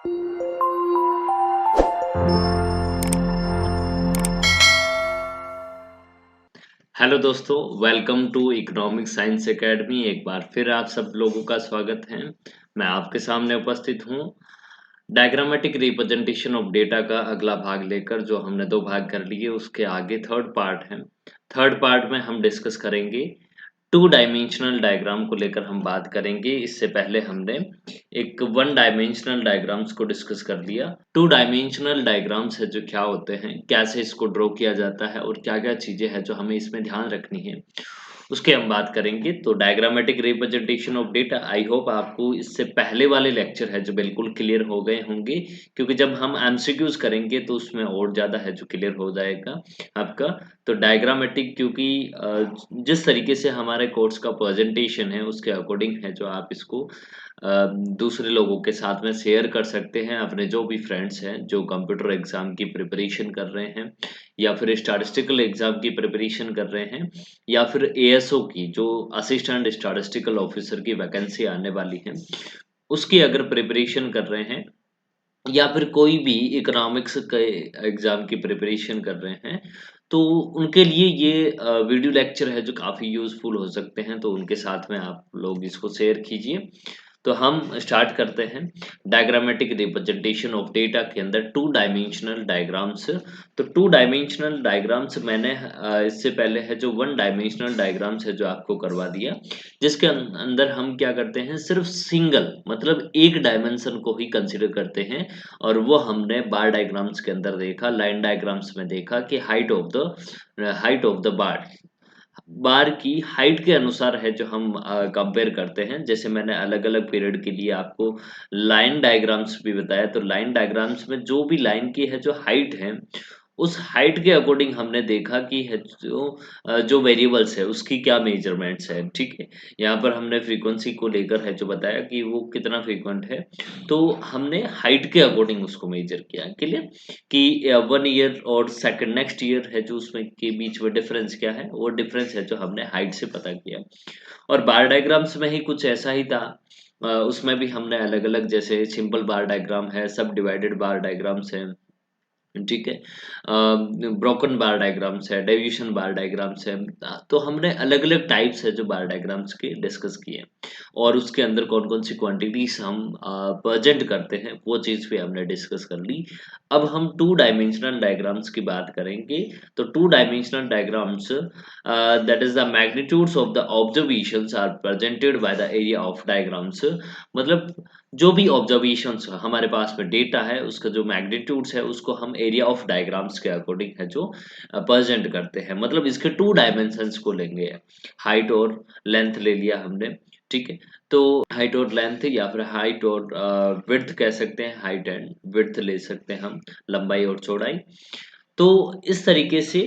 Hello दोस्तों, welcome to economic science academy. एक बार फिर आप सब लोगों का स्वागत है। मैं आपके सामने उपस्थित हूँ डायग्रामेटिक रिप्रेजेंटेशन ऑफ डेटा का अगला भाग लेकर, जो हमने 2 भाग कर लिए उसके आगे थर्ड पार्ट है। थर्ड पार्ट में हम डिस्कस करेंगे टू डायमेंशनल डायग्राम को लेकर हम बात करेंगे। इससे पहले हमने एक वन डायमेंशनल डायग्राम्स को डिस्कस कर लिया। टू डायमेंशनल डायग्राम्स है जो क्या होते हैं, कैसे इसको ड्रॉ किया जाता है और क्या-क्या चीजें हैं जो हमें इसमें ध्यान रखनी है, उसकी हम बात करेंगे। तो diagrammatic representation of data, I hope आपको इससे पहले वाले लेक्चर है जो बिल्कुल क्लियर हो गए होंगे, क्योंकि जब हम एमसीक्यूज करेंगे तो उसमें और ज्यादा है जो क्लियर हो जाएगा आपका। तो डायग्रामेटिक, क्योंकि जिस तरीके से हमारे कोर्स का प्रेजेंटेशन है उसके अकॉर्डिंग है जो आप इसको दूसरे लोगों के साथ में शेयर कर सकते हैं। अपने जो भी फ्रेंड्स हैं जो कंप्यूटर एग्जाम की प्रिपरेशन कर रहे हैं, या फिर स्टैटिस्टिकल एग्जाम की प्रिपरेशन कर रहे हैं, या फिर एएसओ की, जो असिस्टेंट स्टैटिस्टिकल ऑफिसर की वैकेंसी आने वाली है, उसकी अगर प्रिपरेशन कर रहे हैं, या फिर कोई भी इकोनॉमिक्स के एग्जाम की प्रिपरेशन कर रहे हैं, तो उनके लिए ये वीडियो लेक्चर है जो काफ़ी यूज़फुल हो सकते हैं। तो उनके साथ में आप लोग इसको शेयर कीजिए। तो हम स्टार्ट करते हैं डायग्रामेटिक रिप्रेजेंटेशन ऑफ डेटा के अंदर टू डायमेंशनल डायग्राम्स। तो टू डायमेंशनल डायग्राम्स मैंने इससे पहले है जो वन डायमेंशनल डायग्राम्स है जो आपको करवा दिया, जिसके अंदर हम क्या करते हैं, सिर्फ सिंगल मतलब एक डायमेंशन को ही कंसिडर करते हैं। और वो हमने बार डायग्राम्स के अंदर देखा, लाइन डायग्राम्स में देखा कि हाइट ऑफ द बार, बार की हाइट के अनुसार है जो हम कंपेयर करते हैं। जैसे मैंने अलग अलग पीरियड के लिए आपको लाइन डायग्राम्स भी बताया, तो लाइन डायग्राम्स में जो भी लाइन की है जो हाइट है, उस हाइट के अकॉर्डिंग हमने देखा कि है जो वेरिएबल्स है उसकी क्या मेजरमेंट्स है। ठीक है, यहाँ पर हमने फ्रीक्वेंसी को लेकर है जो बताया कि वो कितना फ्रीक्वेंट है, तो हमने हाइट के अकॉर्डिंग उसको मेजर किया। क्लियर कि 1 ईयर और सेकंड नेक्स्ट ईयर है जो उसमें के बीच में डिफरेंस क्या है, वो डिफरेंस है जो हमने हाइट से पता किया। और बार डायग्राम्स में ही कुछ ऐसा ही था। उसमें भी हमने अलग अलग, जैसे सिंपल बार डायग्राम है, सब डिवाइडेड बार डायग्राम्स है, ठीक है, ब्रोकन बार डायग्राम्स है, डेविएशन बार डायग्राम्स है। तो हमने अलग अलग टाइप्स है जो बार डायग्राम्स के डिस्कस किए, और उसके अंदर कौन कौन सी क्वांटिटीज हम प्रेजेंट करते हैं वो चीज़ भी हमने डिस्कस कर ली। अब हम टू डायमेंशनल डायग्राम्स की बात करेंगे। तो two dimensional diagrams, that is the magnitudes of the observations are presented by the area of diagrams. मतलब जो भी ऑब्जर्वेशंस हमारे पास में डेटा है उसका जो मैग्नीट्यूड्स है उसको हम एरिया ऑफ डायग्राम्स के अकॉर्डिंग है जो प्रेजेंट करते हैं। मतलब इसके टू डायमेंशंस को लेंगे, हाइट और लेंथ ले लिया हमने। ठीक है, तो हाइट और लेंथ, या फिर हाइट और विड्थ कह सकते हैं, हाइट एंड विड्थ ले सकते हैं हम, लंबाई और चौड़ाई। तो इस तरीके से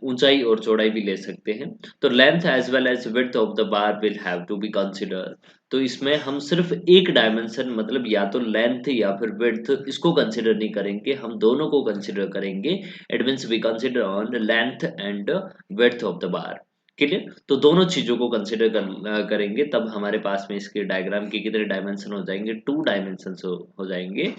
ऊंचाई और चौड़ाई भी ले सकते हैं। तो length as well as width of the bar will have to be consider. तो इसमें हम सिर्फ एक डायमेंशन, मतलब या तो लेंथ या फिर विड्थ, इसको कंसिडर नहीं करेंगे, हम दोनों को कंसिडर करेंगे। It means we consider on length and width of the bar. Clear, तो दोनों चीजों को कंसिडर करेंगे, तब हमारे पास में इसके डायग्राम के कितने डायमेंशन हो जाएंगे, टू डायमेंशन हो जाएंगे।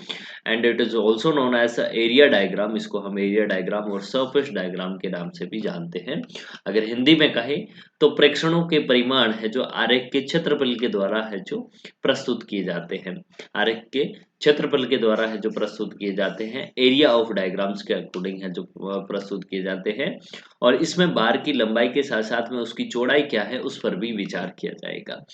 And it is also known as area diagram. इसको हम एरिया डायग्राम और सरफेस डायग्राम के नाम से भी जानते हैं। अगर हिंदी में कहें तो प्रेक्षणों के परिमाण है जो आरेख के क्षेत्रफल के द्वारा है जो प्रस्तुत किए जाते हैं, आरेख के क्षेत्रफल के द्वारा है जो प्रस्तुत किए जाते हैं, एरिया ऑफ डायग्राम्स के अकॉर्डिंग है जो प्रस्तुत किए जाते हैं। और इसमें बार की लंबाई के साथ साथ में उसकी चौड़ाई क्या है उस पर भी विचार किया जाएगा।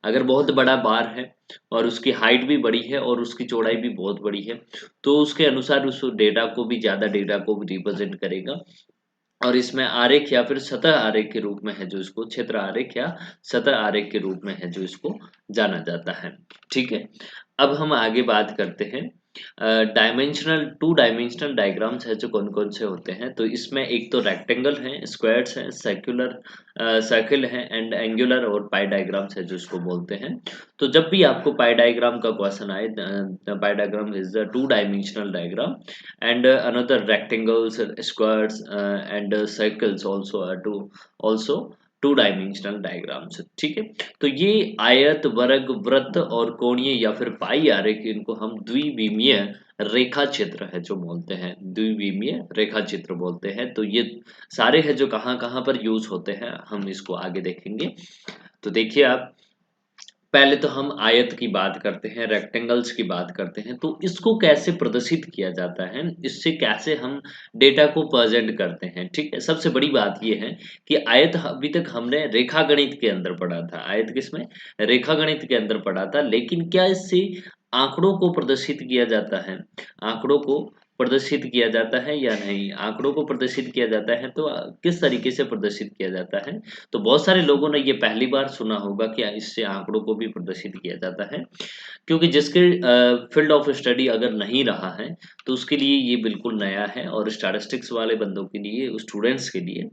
अगर बहुत बड़ा बार है और उसकी हाइट भी बड़ी है और उसकी चौड़ाई भी बहुत बड़ी है, तो उसके अनुसार उस डेटा को भी, ज़्यादा डेटा को भी रिप्रेजेंट करेगा। और इसमें आरेख या फिर सतह आरेख के रूप में है जो इसको, क्षेत्र आरेख या सतह आरेख के रूप में है जो इसको जाना जाता है। ठीक है, अब हम आगे बात करते हैं डायमेंशनल, टू डायमेंशनल डायग्राम्स है जो कौन कौन से होते हैं। तो इसमें एक तो रेक्टेंगल है, स्क्वायर्स हैं, सर्किल है, एंड एंगुलर और पाई डायग्राम्स है जो इसको बोलते हैं। तो जब भी आपको पाई डायग्राम का क्वेश्चन आए, पाई diagram is the two dimensional diagram, and another rectangles, squares, and circles also are to also to dimensional diagrams, ठीक है। तो ये आयत, वर्ग, वृत्त और कोणीय या फिर पाई आरेख, इनको हम द्विविमीय रेखा चित्र है जो बोलते हैं, द्विविमीय रेखा चित्र बोलते हैं। तो ये सारे है जो कहाँ कहाँ पर यूज होते हैं, हम इसको आगे देखेंगे। तो देखिए आप, पहले तो हम आयत की बात करते हैं, रेक्टेंगल्स की बात करते हैं। तो इसको कैसे प्रदर्शित किया जाता है, इससे कैसे हम डेटा को प्रेजेंट करते हैं, ठीक है। सबसे बड़ी बात ये है कि आयत अभी तक हमने रेखा गणित के अंदर पढ़ा था। आयत किसमें? रेखा गणित के अंदर पढ़ा था। लेकिन क्या इससे आंकड़ों को प्रदर्शित किया जाता है? आंकड़ों को प्रदर्शित किया जाता है या नहीं? आंकड़ों को प्रदर्शित किया जाता है तो किस तरीके से प्रदर्शित किया जाता है? तो बहुत सारे लोगों ने ये पहली बार सुना होगा कि इससे आंकड़ों को भी प्रदर्शित किया जाता है, क्योंकि जिसके फील्ड ऑफ स्टडी अगर नहीं रहा है तो उसके लिए ये बिल्कुल नया है, और स्टैटिस्टिक्स वाले बंदों के लिए, स्टूडेंट्स के लिए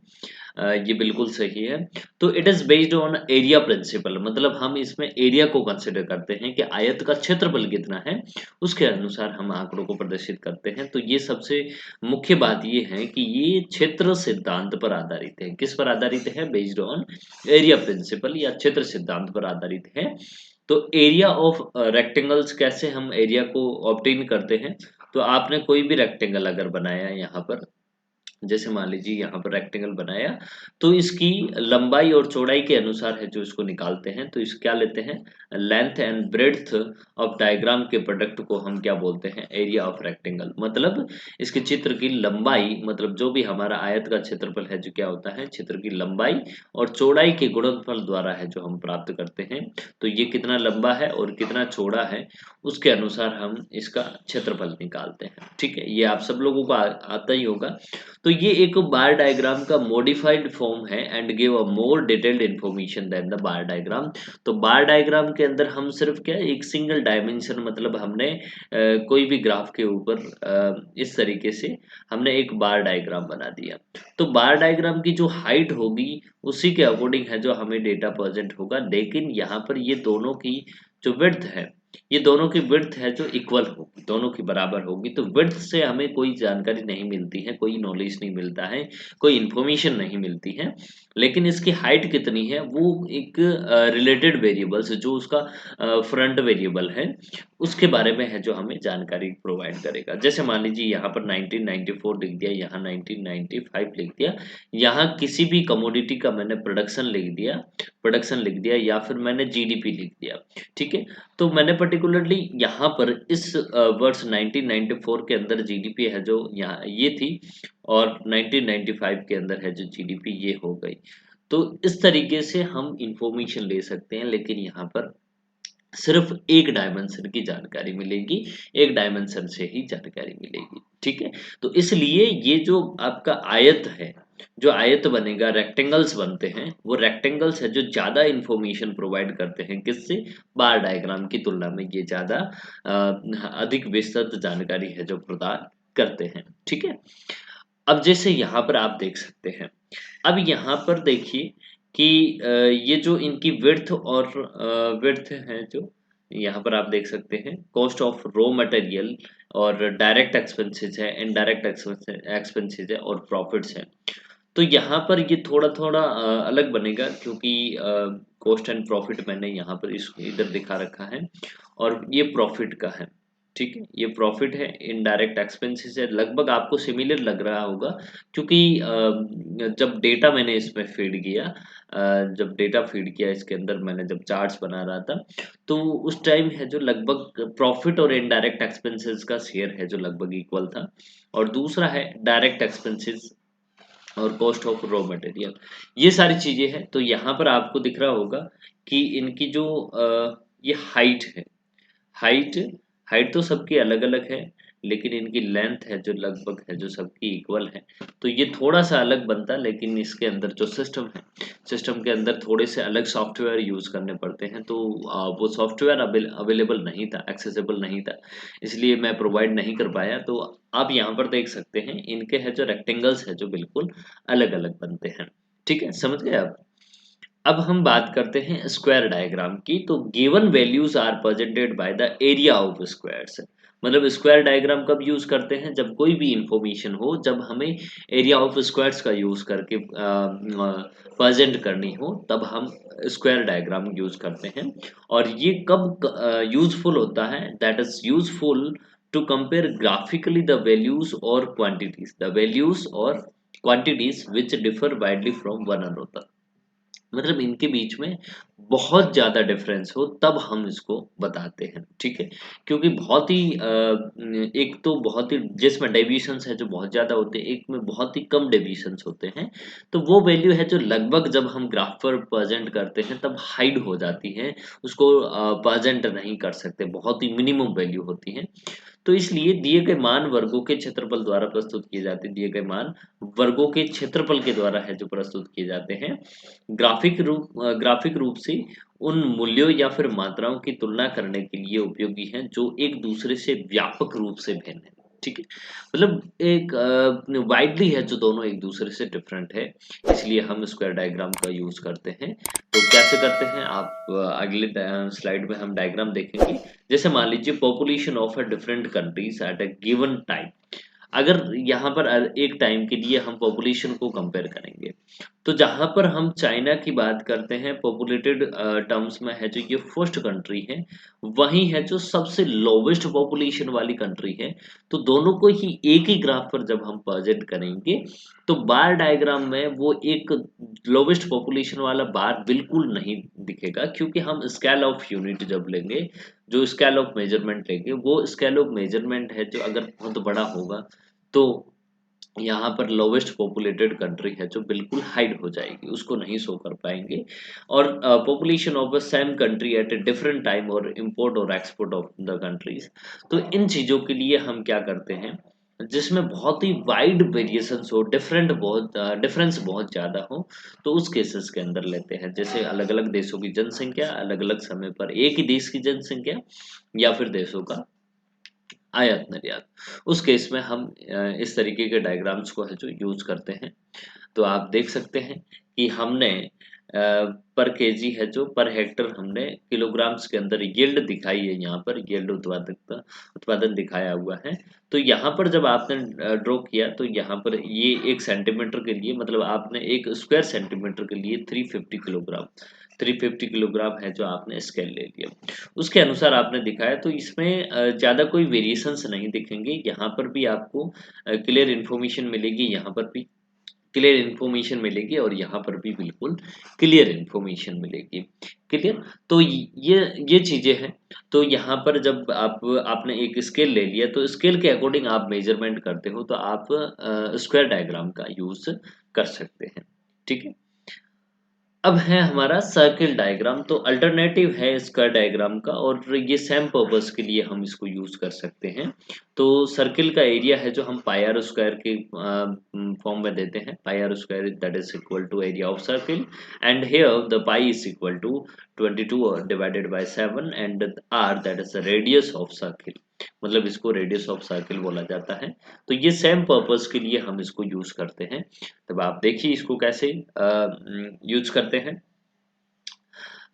ये बिल्कुल सही है। तो it is based on area principle, मतलब हम इसमें एरिया को कंसिडर करते हैं कि आयत का क्षेत्रफल कितना है, उसके अनुसार हम आंकड़ों को प्रदर्शित करते हैं। तो ये सबसे मुख्य बात ये है कि ये क्षेत्र सिद्धांत पर आधारित है। किस पर आधारित है? बेस्ड ऑन एरिया प्रिंसिपल या क्षेत्र सिद्धांत पर आधारित है। तो एरिया ऑफ रेक्टेंगल्स, कैसे हम एरिया को ऑब्टेन करते हैं? तो आपने कोई भी रेक्टेंगल अगर बनाया है यहाँ पर, जैसे मान लीजिए यहाँ पर रेक्टेंगल बनाया, तो इसकी लंबाई और चौड़ाई के अनुसार है जो इसको निकालते हैं। तो इस क्या लेते हैं? Length and breadth of diagram के प्रोडक्ट को हम क्या बोलते हैं? Area of rectangle. मतलब इसके चित्र की लंबाई, मतलब जो भी हमारा आयत का क्षेत्रफल है जो क्या होता है? चित्र की लंबाई और चौड़ाई के गुणनफल द्वारा है जो हम प्राप्त करते हैं। तो ये कितना लंबा है और कितना चौड़ा है, उसके अनुसार हम इसका क्षेत्रफल निकालते हैं, ठीक है। ये आप सब लोगों को आता ही होगा। तो ये एक बार डायग्राम का मॉडिफाइड फॉर्म है and give a more detailed information than the bar diagram. तो बार डायग्राम के अंदर हम सिर्फ क्या, एक सिंगल डायमेंशन, मतलब हमने कोई भी ग्राफ के ऊपर इस तरीके से हमने एक बार डायग्राम बना दिया। तो बार डायग्राम की जो हाइट होगी उसी के अकॉर्डिंग है जो हमें डेटा प्रेजेंट होगा। लेकिन यहाँ पर ये दोनों की जो विड्थ है, ये दोनों की विड्थ है जो इक्वल होगी, दोनों की बराबर होगी। तो विड्थ से हमें कोई जानकारी नहीं मिलती है, कोई नॉलेज नहीं मिलता है, कोई इन्फॉर्मेशन नहीं मिलती है। लेकिन इसकी हाइट कितनी है वो एक रिलेटेड वेरिएबल्स, जो उसका फ्रंट वेरिएबल है, उसके बारे में है जो हमें जानकारी प्रोवाइड करेगा। जैसे मान लीजिए यहाँ पर 1994 लिख दिया, यहाँ 1995 लिख दिया, यहाँ किसी भी कमोडिटी का मैंने प्रोडक्शन लिख दिया या फिर मैंने जीडीपी लिख दिया, ठीक है। तो मैंने पर्टिकुलरली यहाँ पर इस वर्ष 1994 के अंदर जीडीपी है जो यहाँ ये थी, और 1995 के अंदर है जो जीडीपी ये हो गई। तो इस तरीके से हम इंफॉर्मेशन ले सकते हैं, लेकिन यहाँ पर सिर्फ एक डायमेंशन की जानकारी मिलेगी, एक डायमेंशन से ही जानकारी मिलेगी, ठीक है। तो इसलिए ये जो आपका आयत है, जो आयत बनेगा, रेक्टेंगल्स बनते हैं, वो रेक्टेंगल्स है जो ज्यादा इंफॉर्मेशन प्रोवाइड करते हैं। किससे? बार डायग्राम की तुलना में ये ज्यादा अधिक विस्तृत जानकारी है जो प्रदान करते हैं, ठीक है। अब जैसे यहाँ पर आप देख सकते हैं, अब यहाँ पर देखिए कि ये जो इनकी विड्थ और विड्थ है, जो यहाँ पर आप देख सकते हैं, कॉस्ट ऑफ रॉ मटेरियल और डायरेक्ट एक्सपेंसेस है, इनडायरेक्ट एक्सपेंसेस है और प्रॉफिट्स है। तो यहाँ पर ये थोड़ा थोड़ा अलग बनेगा, क्योंकि कॉस्ट एंड प्रॉफिट मैंने यहाँ पर इस इधर दिखा रखा है, और ये प्रॉफिट का है, ठीक है। ये प्रॉफिट है, इनडायरेक्ट एक्सपेंसेस है, लगभग आपको सिमिलर लग रहा होगा, क्योंकि जब डेटा मैंने इसमें फीड किया, जब डेटा फीड किया इसके अंदर, मैंने जब चार्ट्स बना रहा था, तो उस टाइम है जो लगभग प्रॉफिट और इनडायरेक्ट एक्सपेंसेस का शेयर है जो लगभग इक्वल था, और दूसरा है डायरेक्ट एक्सपेंसेस और कॉस्ट ऑफ रॉ मटेरियल, ये सारी चीजें हैं। तो यहाँ पर आपको दिख रहा होगा कि इनकी जो ये हाइट है, हाइट हाइट तो सबकी अलग अलग है, लेकिन इनकी लेंथ है जो लगभग है जो सबकी इक्वल है। तो ये थोड़ा सा अलग बनता, लेकिन इसके अंदर जो सिस्टम है, सिस्टम के अंदर थोड़े से अलग सॉफ्टवेयर यूज करने पड़ते हैं। तो वो सॉफ्टवेयर अवेलेबल नहीं था, एक्सेसिबल नहीं था, इसलिए मैं प्रोवाइड नहीं कर पाया। तो आप यहाँ पर देख सकते हैं, इनके है जो रेक्टेंगल्स है जो बिल्कुल अलग अलग बनते हैं, ठीक है, समझ गए आप। अब हम बात करते हैं स्क्वायर डायग्राम की। तो given values are presented by the area of squares, मतलब स्क्वायर डायग्राम कब यूज करते हैं, जब कोई भी इंफॉर्मेशन हो, जब हमें एरिया ऑफ स्क्वायर्स का यूज करके प्रेजेंट करनी हो, तब हम स्क्वायर डायग्राम यूज करते हैं। और ये कब यूजफुल होता है, that is useful to compare graphically the values और क्वांटिटीज, द वैल्यूज और quantities which differ widely from one another. मतलब इनके बीच में बहुत ज़्यादा डिफरेंस हो तब हम इसको बताते हैं, ठीक है। क्योंकि बहुत ही एक तो बहुत ही जिसमें डेविएशंस है जो बहुत ज़्यादा होते हैं, एक में बहुत ही कम डेविएशंस होते हैं। तो वो वैल्यू है जो लगभग जब हम ग्राफ पर प्रेजेंट करते हैं तब हाइड हो जाती है, उसको प्रेजेंट नहीं कर सकते, बहुत ही मिनिमम वैल्यू होती है। तो इसलिए दिए गए मान वर्गों के क्षेत्रफल द्वारा प्रस्तुत किए जाते हैं, दिए गए मान वर्गों के क्षेत्रफल के द्वारा है जो प्रस्तुत किए जाते हैं। ग्राफिक रूप से उन मूल्यों या फिर मात्राओं की तुलना करने के लिए उपयोगी हैं जो एक दूसरे से व्यापक रूप से भिन्न है, ठीक है। मतलब एक वाइडली है जो दोनों एक दूसरे से डिफरेंट है, इसलिए हम स्क्वायर डायग्राम का यूज करते हैं। तो कैसे करते हैं आप अगले स्लाइड में हम डायग्राम देखेंगे। जैसे मान लीजिए population of a different countries at a given time. अगर यहाँ पर एक टाइम के लिए हम पॉपुलेशन को कंपेयर करेंगे, तो जहाँ पर हम चाइना की बात करते हैं पॉपुलेटेड टर्म्स में है जो ये फर्स्ट कंट्री है, वही है जो सबसे लोवेस्ट पॉपुलेशन वाली कंट्री है। तो दोनों को ही एक ही ग्राफ पर जब हम प्रेजेंट करेंगे, तो बार डायग्राम में वो एक लोवेस्ट पॉपुलेशन वाला बार बिल्कुल नहीं दिखेगा, क्योंकि हम स्केल ऑफ यूनिट जब लेंगे, जो स्केल ऑफ मेजरमेंट लेंगे, वो स्केल ऑफ मेजरमेंट है जो अगर बहुत बड़ा होगा, तो यहाँ पर लोवेस्ट पॉपुलेटेड कंट्री है जो बिल्कुल हाइड हो जाएगी, उसको नहीं शो कर पाएंगे। और population of the same country at a different time और इंपोर्ट और एक्सपोर्ट ऑफ द कंट्रीज। तो इन चीज़ों के लिए हम क्या करते हैं, जिसमें बहुत ही वाइड वेरिएशंस हो, डिफरेंस बहुत ज़्यादा हो, तो उस केसेस के अंदर लेते हैं। जैसे अलग अलग देशों की जनसंख्या अलग अलग समय पर, एक ही देश की जनसंख्या या फिर देशों का आयात निर्यात, उस केस में हम इस तरीके के डायग्राम्स को है जो यूज करते हैं। तो आप देख सकते हैं कि हमने पर केजी है जो पर हेक्टर हमने किलोग्राम्स के अंदर यील्ड दिखाई है, यहाँ पर यील्ड उत्पादन दिखाया हुआ है। तो यहाँ पर जब आपने ड्रॉ किया, तो यहाँ पर ये एक सेंटीमीटर के लिए, मतलब आपने एक स्क्वायर सेंटीमीटर के लिए 350 किलोग्राम है जो आपने स्केल ले लिया, उसके अनुसार आपने दिखाया। तो इसमें ज़्यादा कोई वेरिएशंस नहीं दिखेंगे, यहाँ पर भी आपको क्लियर इन्फॉर्मेशन मिलेगी, यहाँ पर भी क्लियर इन्फॉर्मेशन मिलेगी, और यहाँ पर भी बिल्कुल क्लियर इन्फॉर्मेशन मिलेगी। क्लियर। तो ये चीज़ें हैं। तो यहाँ पर जब आपने एक स्केल ले लिया, तो स्केल के अकॉर्डिंग आप मेजरमेंट करते हो, तो आप स्क्वायर डायग्राम का यूज कर सकते हैं, ठीक है। अब है हमारा सर्किल डायग्राम। तो अल्टरनेटिव है स्क्वायर डायग्राम का, और ये सेम पर्पस के लिए हम इसको यूज कर सकते हैं। तो सर्किल का एरिया है जो हम पाई आर स्क्वायर के फॉर्म में देते हैं, pi R square that is equal to area of circle, and here the pi is equal to 22 divided by 7, and R that is the radius of circle, मतलब इसको radius of circle बोला जाता है। तो ये सेम पर्पस के लिए हम इसको यूज करते हैं। तब आप देखिए इसको कैसे यूज करते हैं।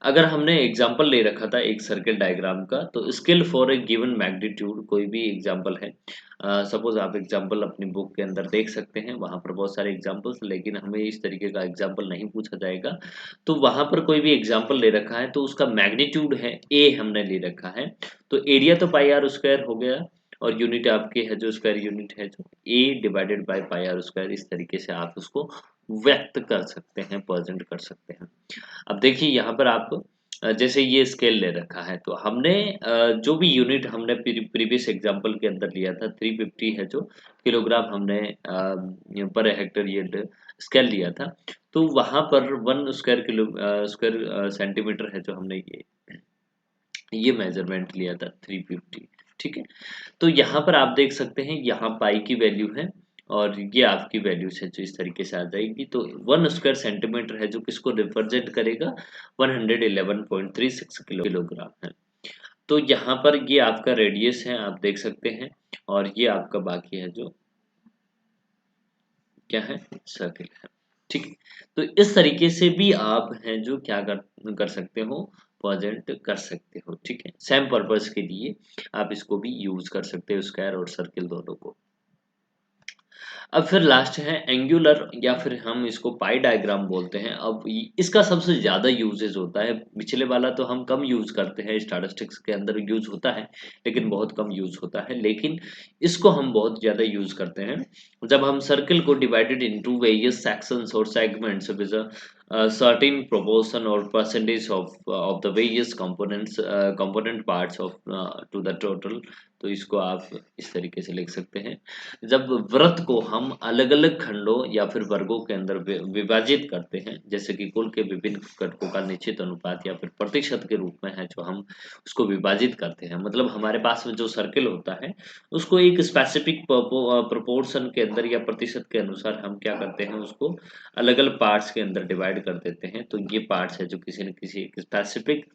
अगर हमने एग्जाम्पल ले रखा था एक सर्किल डायग्राम का, तो scale for a given magnitude, कोई भी एग्जाम्पल है, सपोज आप एग्जाम्पल अपनी बुक के अंदर देख सकते हैं, वहां पर बहुत सारे एग्जाम्पल्स, लेकिन हमें इस तरीके का एग्जाम्पल नहीं पूछा जाएगा। तो वहां पर कोई भी एग्जाम्पल ले रखा है, तो उसका मैग्नीट्यूड है ए हमने ले रखा है। तो एरिया तो पाई आर स्क्वायर हो गया, और यूनिट आपके है जो स्क्वायर यूनिट है जो A divided by pi R square, इस तरीके से आप उसको व्यक्त कर सकते हैं, प्रेजेंट कर सकते हैं। अब देखिए यहाँ पर आप जैसे ये स्केल ले रखा है, तो हमने जो भी यूनिट हमने प्रीवियस एग्जांपल के अंदर लिया था 350 है जो किलोग्राम, हमने पर हेक्टर ये स्केल लिया था। तो वहां पर 1 स्क्वायर सेंटीमीटर है जो हमने ये मेजरमेंट लिया था 350, ठीक है। तो यहाँ पर आप देख सकते हैं, यहाँ पाई की वैल्यू है, और ये आपकी वैल्यूज है जो इस तरीके से आ जाएगी। तो 1 स्क्वायर सेंटीमीटर है जो किसको रिप्रेजेंट करेगा, 111.36 किलोग्राम है। तो यहाँ पर ये आपका रेडियस है, आप देख सकते हैं, और ये आपका बाकी है जो क्या है, सर्किल है, ठीक है। तो इस तरीके से भी आप हैं जो क्या कर सकते हो, प्रेजेंट कर सकते हो। ठीक है, सेम पर्पस के लिए आप इसको भी यूज कर सकते हो, स्क्वायर और सर्किल दोनों को। अब फिर लास्ट है एंगुलर, या फिर हम इसको पाई डायग्राम बोलते हैं। अब इसका सबसे ज्यादा यूजेज होता है। पिछले वाला तो हम कम यूज करते हैं, स्टैटिस्टिक्स के अंदर यूज होता है लेकिन बहुत कम यूज होता है, लेकिन इसको हम बहुत ज्यादा यूज करते हैं जब हम सर्किल को डिवाइडेड इनटू वेरियस सेक्शंस और segments with certain proportion or percentage of the various component parts of to the total। तो इसको आप इस तरीके से लिख सकते हैं, जब वृत्त को हम अलग अलग खंडों या फिर वर्गों के अंदर विभाजित करते हैं, जैसे कि कुल के विभिन्न घटकों का निश्चित अनुपात या फिर प्रतिशत के रूप में है जो हम उसको विभाजित करते हैं। मतलब हमारे पास में जो सर्किल होता है उसको एक स्पेसिफिक प्रोपोर्शन के अंदर या प्रतिशत के अनुसार हम क्या करते हैं, उसको अलग अलग पार्ट्स के अंदर डिवाइड कर देते हैं। तो ये पार्ट्स है जो किसी न किसी एक स्पेसिफिक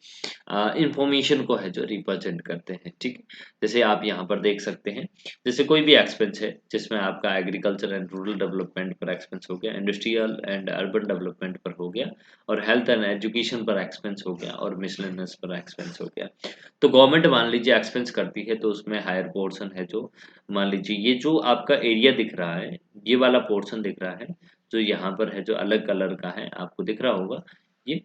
इंफॉर्मेशन को है जो रिप्रेजेंट करते हैं। ठीक है, जैसे आप यहाँ पर देख सकते हैं, जैसे कोई भी एक्सपेंस है जिसमें आपका एग्रीकल्चर एंड रूरल डेवलपमेंट पर एक्सपेंस हो गया, इंडस्ट्रियल एंड अर्बन डेवलपमेंट पर हो गया, और हेल्थ एंड एजुकेशन पर एक्सपेंस हो गया, और मिसलेनियस पर एक्सपेंस हो गया। तो गवर्नमेंट मान लीजिए एक्सपेंस करती है तो उसमें हायर पोर्शन है जो, मान लीजिए ये जो आपका एरिया दिख रहा है, ये वाला पोर्शन दिख रहा है जो यहाँ पर है, जो अलग कलर का है आपको दिख रहा होगा ये,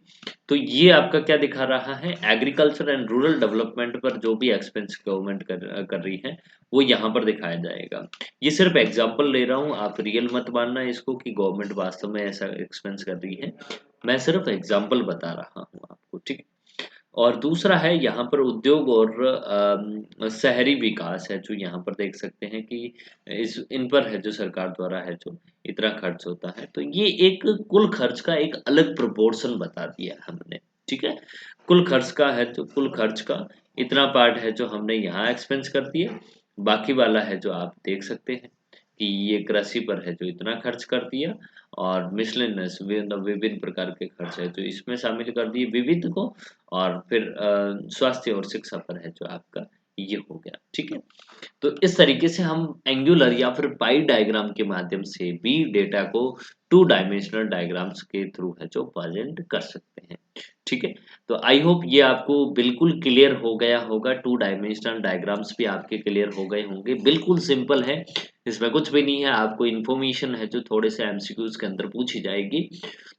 तो ये आपका क्या दिखा रहा है, एग्रीकल्चर एंड रूरल डेवलपमेंट पर जो भी एक्सपेंस गवर्नमेंट कर रही है वो यहाँ पर दिखाया जाएगा। ये सिर्फ एग्जांपल ले रहा हूँ, आप रियल मत मानना इसको कि गवर्नमेंट वास्तव में ऐसा एक्सपेंस कर रही है, मैं सिर्फ एग्जांपल बता रहा हूँ आपको। ठीक है, और दूसरा है यहाँ पर उद्योग और शहरी विकास है, जो यहाँ पर देख सकते हैं कि इस इन पर है जो सरकार द्वारा है जो इतना खर्च होता है। तो ये एक कुल खर्च का एक अलग प्रोपोर्शन बता दिया हमने। ठीक है, कुल खर्च का है तो कुल खर्च का इतना पार्ट है जो हमने यहाँ एक्सपेंस कर दिया, बाकी वाला है जो आप देख सकते हैं कि ये कृषि पर है जो इतना खर्च कर दिया, और मिसलेनियस विभिन्न प्रकार के खर्च है जो इसमें शामिल कर दिए विविध को, और फिर स्वास्थ्य और शिक्षा पर है जो आपका ये हो गया। ठीक है, तो इस तरीके से हम एंगुलर या फिर पाई डायग्राम के माध्यम से भी डेटा को टू डायमेंशनल डायग्राम्स के थ्रू है जो प्रेजेंट कर सकते हैं। ठीक है, तो आई होप ये आपको बिल्कुल क्लियर हो गया होगा। टू डायमेंशनल डायग्राम्स भी आपके क्लियर हो गए होंगे, बिल्कुल सिंपल है, इसमें कुछ भी नहीं है। आपको इन्फॉर्मेशन है जो थोड़े से एमसीक्यूज के अंदर पूछी जाएगी,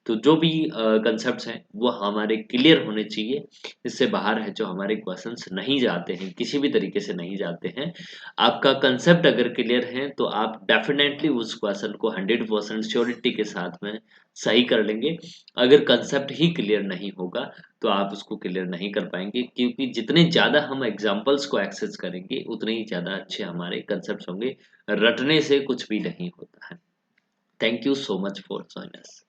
तो जो भी कंसेप्ट्स हैं वो हमारे क्लियर होने चाहिए। इससे बाहर है जो हमारे क्वेश्चंस नहीं जाते हैं, किसी भी तरीके से नहीं जाते हैं। आपका कंसेप्ट अगर क्लियर है तो आप डेफिनेटली उस क्वेश्चन को 100% श्योरिटी के साथ में सही कर लेंगे। अगर कंसेप्ट ही क्लियर नहीं होगा तो आप उसको क्लियर नहीं कर पाएंगे, क्योंकि जितने ज़्यादा हम एग्जाम्पल्स को एक्सेस करेंगे उतने ही ज़्यादा अच्छे हमारे कंसेप्ट होंगे। रटने से कुछ भी नहीं होता है। Thank you so much for joining us.